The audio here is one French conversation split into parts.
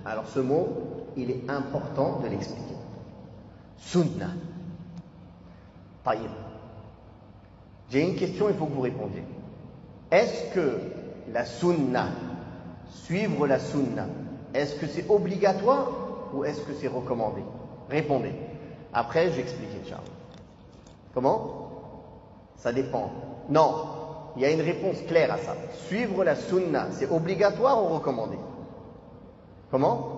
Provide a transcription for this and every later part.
Alors ce mot, il est important de l'expliquer. Sunna. Taïb. J'ai une question, il faut que vous répondiez. Est-ce que la sunna, suivre la sunna, est-ce que c'est obligatoire ou est-ce que c'est recommandé? Répondez. Après, j'explique, Inch'Allah. Comment? Ça dépend. Non, il y a une réponse claire à ça. Suivre la sunna, c'est obligatoire ou recommandé? Comment?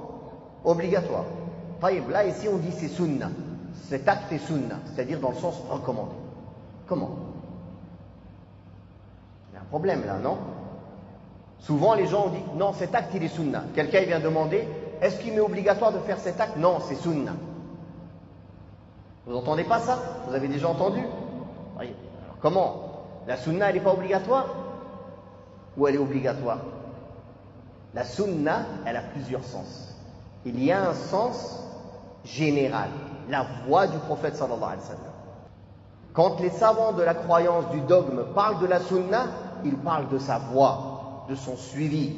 Obligatoire. Taïb, là, ici, on dit c'est sunna. Cet acte est sunna, c'est-à-dire dans le sens recommandé. Comment? Il y a un problème là, non? Souvent, les gens ont dit non, cet acte, il est sunna. Quelqu'un vient demander est-ce qu'il m'est obligatoire de faire cet acte? Non, c'est sunna. Vous n'entendez pas ça? Vous avez déjà entendu? Alors, comment? La sunna, elle n'est pas obligatoire? Ou elle est obligatoire? La sunna, elle a plusieurs sens. Il y a un sens général, la voie du prophète sallallahu alayhi wa sallam. Quand les savants de la croyance du dogme parlent de la sunna, ils parlent de sa voie, de son suivi.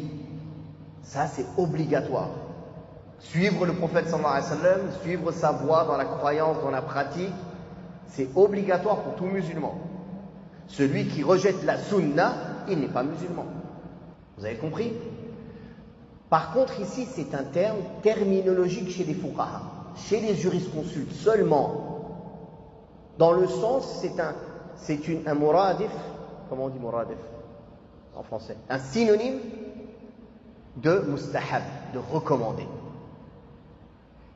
Ça, c'est obligatoire. Suivre le prophète sallallahu alayhi wa sallam, suivre sa voie dans la croyance, dans la pratique, c'est obligatoire pour tout musulman. Celui qui rejette la sunna, il n'est pas musulman. Vous avez compris? Par contre, ici, c'est un terme terminologique chez les fuqaha, chez les jurisconsultes seulement. Dans le sens, c'est un muradif, comment on dit muradif en français? Un synonyme de mustahab, de recommandé.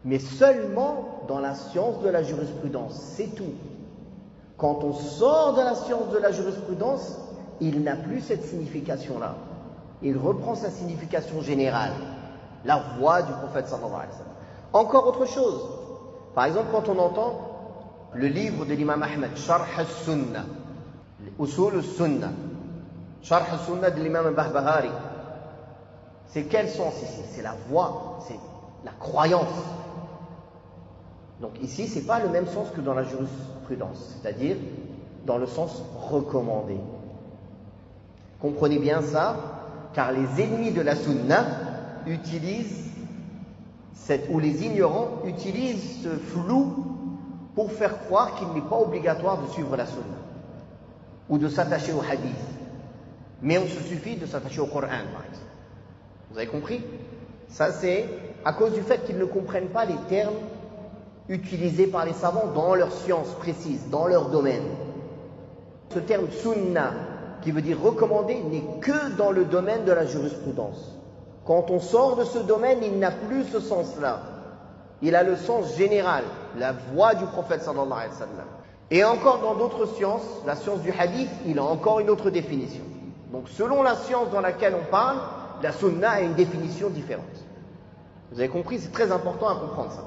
Mais seulement dans la science de la jurisprudence, c'est tout. Quand on sort de la science de la jurisprudence, il n'a plus cette signification-là. Il reprend sa signification générale, la voie du prophète sallallahu alayhi wa sallam. Encore autre chose. Par exemple, quand on entend le livre de l'imam Ahmed, Sharh al-Sunnah, Usul al-Sunnah, Sharh al-Sunnah de l'imam Bahbahari, c'est quel sens ici? C'est la voie, c'est la croyance. Donc ici, c'est pas le même sens que dans la jurisprudence, c'est-à-dire dans le sens recommandé. Comprenez bien ça, car les ennemis de la sunna utilisent ou les ignorants utilisent ce flou pour faire croire qu'il n'est pas obligatoire de suivre la sunna ou de s'attacher au hadith. Mais on se suffit de s'attacher au Coran, par exemple. Vous avez compris? Ça, c'est à cause du fait qu'ils ne comprennent pas les termes utilisés par les savants dans leur science précise, dans leur domaine. Ce terme sunna, qui veut dire recommander, n'est que dans le domaine de la jurisprudence. Quand on sort de ce domaine, il n'a plus ce sens-là. Il a le sens général, la voie du prophète sallallahu alayhi wa sallam. Et encore dans d'autres sciences, la science du hadith, il a encore une autre définition. Donc selon la science dans laquelle on parle, la sunna a une définition différente. Vous avez compris? C'est très important à comprendre ça.